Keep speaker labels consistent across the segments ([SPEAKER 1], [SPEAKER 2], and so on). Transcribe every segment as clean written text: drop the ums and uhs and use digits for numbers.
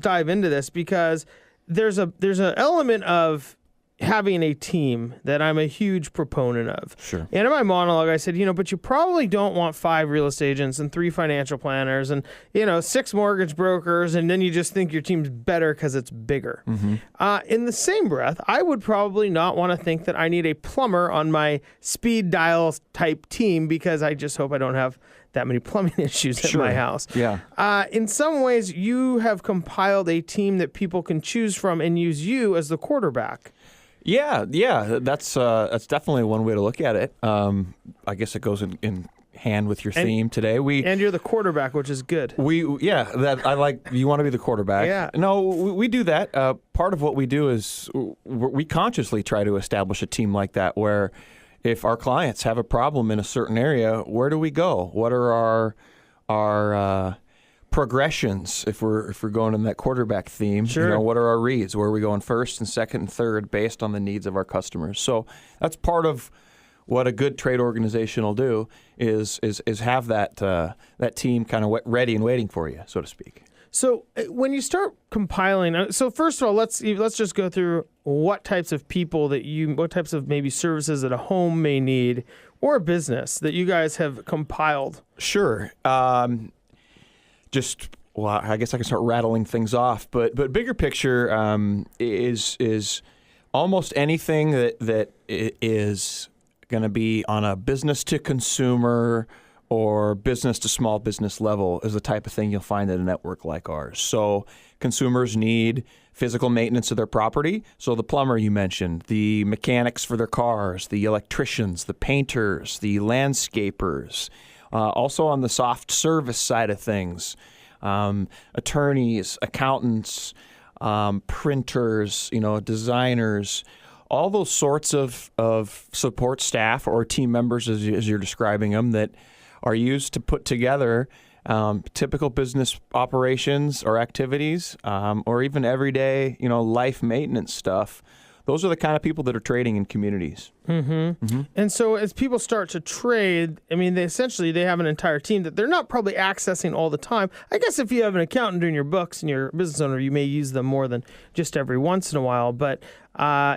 [SPEAKER 1] just dive into this because there's an element of having a team that I'm a huge proponent of.
[SPEAKER 2] Sure.
[SPEAKER 1] And in my monologue, I said, but you probably don't want 5 real estate agents and 3 financial planners and, 6 mortgage brokers, and then you just think your team's better because it's bigger.
[SPEAKER 2] Mm-hmm.
[SPEAKER 1] In the same breath, I would probably not want to think that I need a plumber on my speed dial type team because I just hope I don't have that many plumbing issues at my house.
[SPEAKER 2] Yeah.
[SPEAKER 1] In some ways, you have compiled a team that people can choose from and use you as the quarterback.
[SPEAKER 2] Yeah, that's definitely one way to look at it. I guess it goes in hand with your theme today.
[SPEAKER 1] And you're the quarterback, which is good.
[SPEAKER 2] That I like. You want to be the quarterback.
[SPEAKER 1] Yeah.
[SPEAKER 2] No, we do that. Part of what we do is we consciously try to establish a team like that where if our clients have a problem in a certain area, where do we go? What are our progressions if we're going in that quarterback theme?
[SPEAKER 1] Sure.
[SPEAKER 2] What are our reads? Where are we going first and second and third based on the needs of our customers? So that's part of what a good trade organization will do is have that team kind of ready and waiting for you, so to speak.
[SPEAKER 1] So when you start compiling, so first of all, let's just go through what types of people what types of maybe services that a home may need or a business that you guys have compiled.
[SPEAKER 2] Sure. I guess I can start rattling things off, but bigger picture is almost anything that is going to be on a business to consumer or business to small business level is the type of thing you'll find at a network like ours. So consumers need physical maintenance of their property. So the plumber you mentioned, the mechanics for their cars, the electricians, the painters, the landscapers. Also on the soft service side of things, attorneys, accountants, printers, designers, all those sorts of support staff or team members, as you're describing them, that are used to put together typical business operations or activities, or even everyday, life maintenance stuff. Those are the kind of people that are trading in communities.
[SPEAKER 1] Mm-hmm. Mm-hmm. And so as people start to trade, they have an entire team that they're not probably accessing all the time. I guess if you have an accountant doing your books and you're a business owner, you may use them more than just every once in a while. But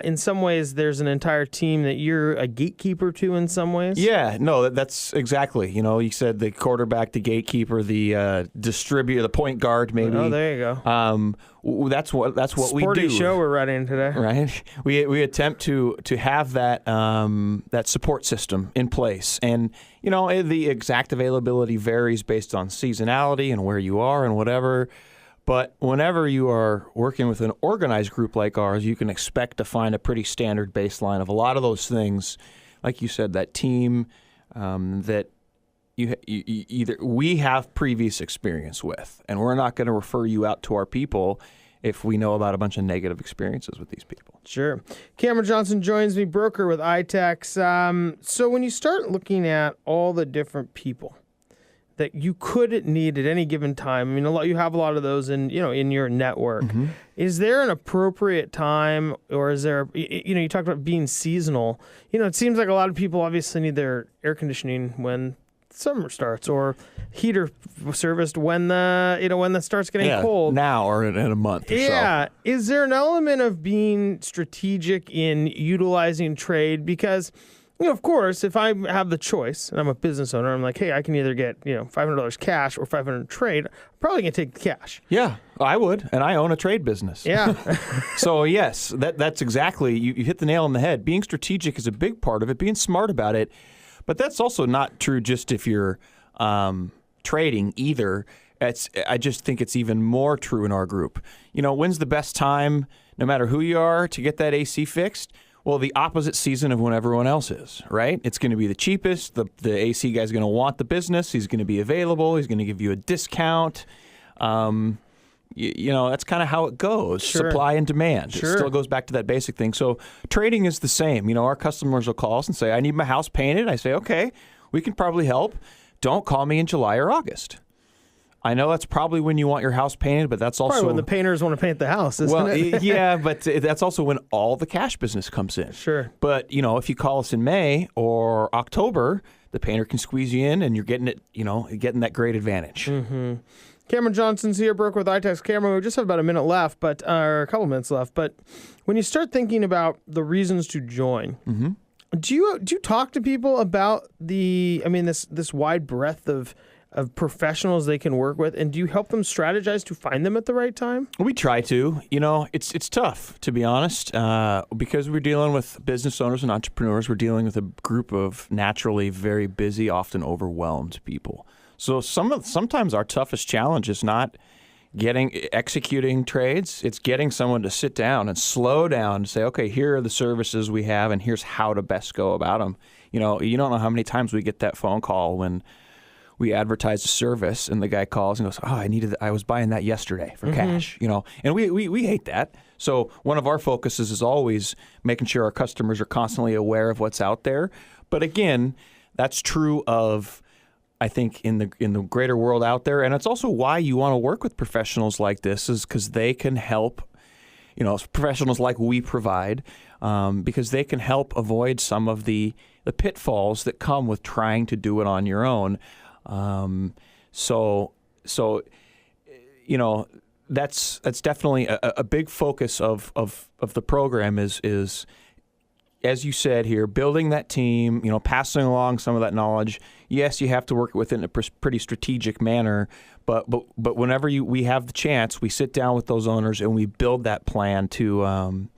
[SPEAKER 1] in some ways, there's an entire team that you're a gatekeeper to in some ways.
[SPEAKER 2] Yeah, no, that's exactly. You said the quarterback, the gatekeeper, the distributor, the point guard, maybe.
[SPEAKER 1] Oh, there you go.
[SPEAKER 2] That's what we do.
[SPEAKER 1] Sporty show we're running today,
[SPEAKER 2] right? We attempt to have that support system in place, and the exact availability varies based on seasonality and where you are and whatever. But whenever you are working with an organized group like ours, you can expect to find a pretty standard baseline of a lot of those things. Like you said, that team that we have previous experience with, and we're not going to refer you out to our people if we know about a bunch of negative experiences with these people.
[SPEAKER 1] Sure. Cameron Johnson joins me, broker with Itex. So when you start looking at all the different people that you could need at any given time, you have a lot of those in your network. Mm-hmm. Is there an appropriate time, or is there, you talked about being seasonal. It seems like a lot of people obviously need their air conditioning when summer starts, or heater serviced when the starts getting cold.
[SPEAKER 2] Now or in a month or so.
[SPEAKER 1] Yeah. Is there an element of being strategic in utilizing trade? Because of course, if I have the choice and I'm a business owner, I'm like, hey, I can either get $500 cash or $500 trade. I'm probably gonna take the cash.
[SPEAKER 2] Yeah, I would, and I own a trade business.
[SPEAKER 1] Yeah.
[SPEAKER 2] So yes, that's exactly, you hit the nail on the head. Being strategic is a big part of it. Being smart about it, but that's also not true just if you're trading either. I just think it's even more true in our group. When's the best time, no matter who you are, to get that AC fixed? Well, the opposite season of when everyone else is, right? It's going to be the cheapest. The AC guy's going to want the business. He's going to be available. He's going to give you a discount. That's kind of how it goes.
[SPEAKER 1] Sure.
[SPEAKER 2] Supply and demand.
[SPEAKER 1] Sure.
[SPEAKER 2] It still goes back to that basic thing. So trading is the same. Our customers will call us and say, I need my house painted. I say, okay, we can probably help. Don't call me in July or August. I know that's probably when you want your house painted, but that's also
[SPEAKER 1] probably when the painters want to paint the house, isn't it?
[SPEAKER 2] Yeah, but that's also when all the cash business comes in.
[SPEAKER 1] Sure.
[SPEAKER 2] But, if you call us in May or October, the painter can squeeze you in and you're getting it, getting that great advantage.
[SPEAKER 1] Mm-hmm. Cameron Johnson's here, broker with Itex. Cameron, we just have about a minute left, or a couple minutes left. But when you start thinking about the reasons to join, do you talk to people about this wide breadth of professionals they can work with, and do you help them strategize to find them at the right time?
[SPEAKER 2] We try to. It's tough, to be honest, because we're dealing with business owners and entrepreneurs. We're dealing with a group of naturally very busy, often overwhelmed people. So sometimes our toughest challenge is not executing trades. It's getting someone to sit down and slow down and say, okay, here are the services we have, and here's how to best go about them. You don't know how many times we get that phone call when we advertise a service and the guy calls and goes, I was buying that yesterday for cash, and we hate that. So one of our focuses is always making sure our customers are constantly aware of what's out there. But again, that's true of, I think, in the greater world out there. And it's also why you want to work with professionals like this, is because they can help, professionals like we provide, because they can help avoid some of the pitfalls that come with trying to do it on your own. So that's definitely a big focus of the program is, as you said here, building that team, passing along some of that knowledge. Yes, you have to work within a pretty strategic manner, but whenever we have the chance, we sit down with those owners and we build that plan to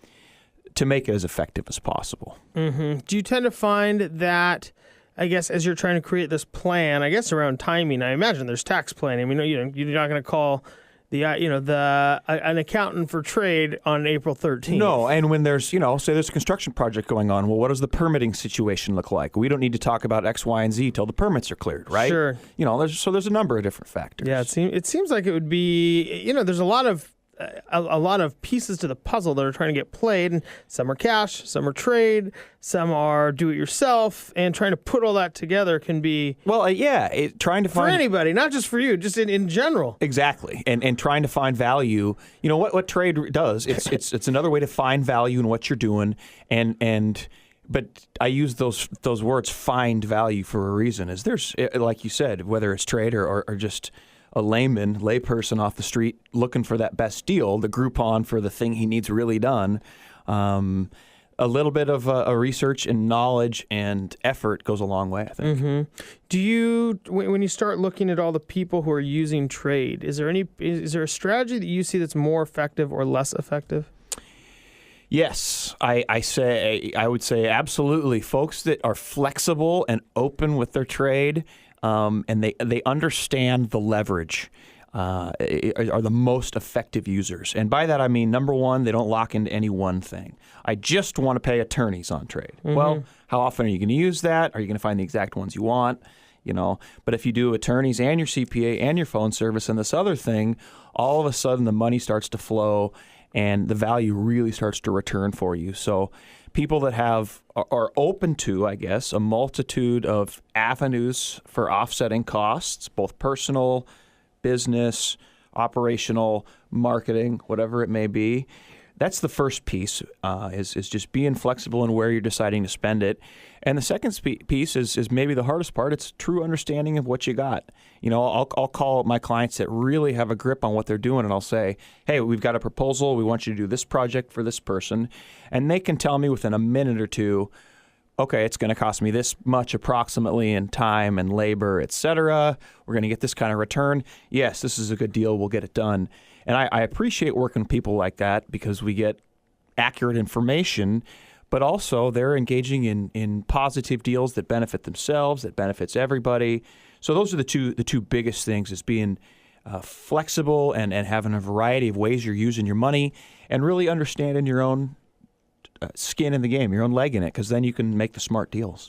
[SPEAKER 2] make it as effective as possible. Mm-hmm.
[SPEAKER 1] Do you tend to find that, I guess, as you're trying to create this plan, I guess around timing, I imagine there's tax planning. You're not going to call an accountant for trade on April 13th.
[SPEAKER 2] No, and when there's, say there's a construction project going on, well, what does the permitting situation look like? We don't need to talk about X, Y, and Z till the permits are cleared, right?
[SPEAKER 1] Sure.
[SPEAKER 2] There's a number of different factors.
[SPEAKER 1] Yeah, it seems like it would be, there's a lot of pieces to the puzzle that are trying to get played, and some are cash, some are trade, some are do-it-yourself, and trying to put all that together can be
[SPEAKER 2] trying to find
[SPEAKER 1] for anybody, not just for you, just in general.
[SPEAKER 2] Exactly, and trying to find value. What trade does? It's another way to find value in what you're doing, but I use those words, find value, for a reason. Is there's, like you said, whether it's trade or just a layperson off the street looking for that best deal, the Groupon for the thing he needs really done. A little bit of a research and knowledge and effort goes a long way, I think.
[SPEAKER 1] Mm-hmm. Do you, when you start looking at all the people who are using trade, is there a strategy that you see that's more effective or less effective?
[SPEAKER 2] Yes, I would say absolutely. Folks that are flexible and open with their trade, and they understand the leverage, are the most effective users. And by that I mean, number one, they don't lock into any one thing. I just want to pay attorneys on trade. Mm-hmm. Well, how often are you going to use that? Are you going to find the exact ones you want? But if you do attorneys and your CPA and your phone service and this other thing, all of a sudden the money starts to flow and the value really starts to return for you. So people that are open to, I guess, a multitude of avenues for offsetting costs, both personal, business, operational, marketing, whatever it may be. That's the first piece, is just being flexible in where you're deciding to spend it. And the second piece is maybe the hardest part. It's true understanding of what you got. I'll call my clients that really have a grip on what they're doing, and I'll say, hey, we've got a proposal. We want you to do this project for this person. And they can tell me within a minute or two, okay, it's going to cost me this much approximately in time and labor, et cetera. We're going to get this kind of return. Yes, this is a good deal. We'll get it done. And I appreciate working with people like that because we get accurate information, but also they're engaging in positive deals that benefit themselves, that benefits everybody. So those are the two biggest things, is being flexible and having a variety of ways you're using your money, and really understanding your own skin in the game, your own leg in it, because then you can make the smart deals.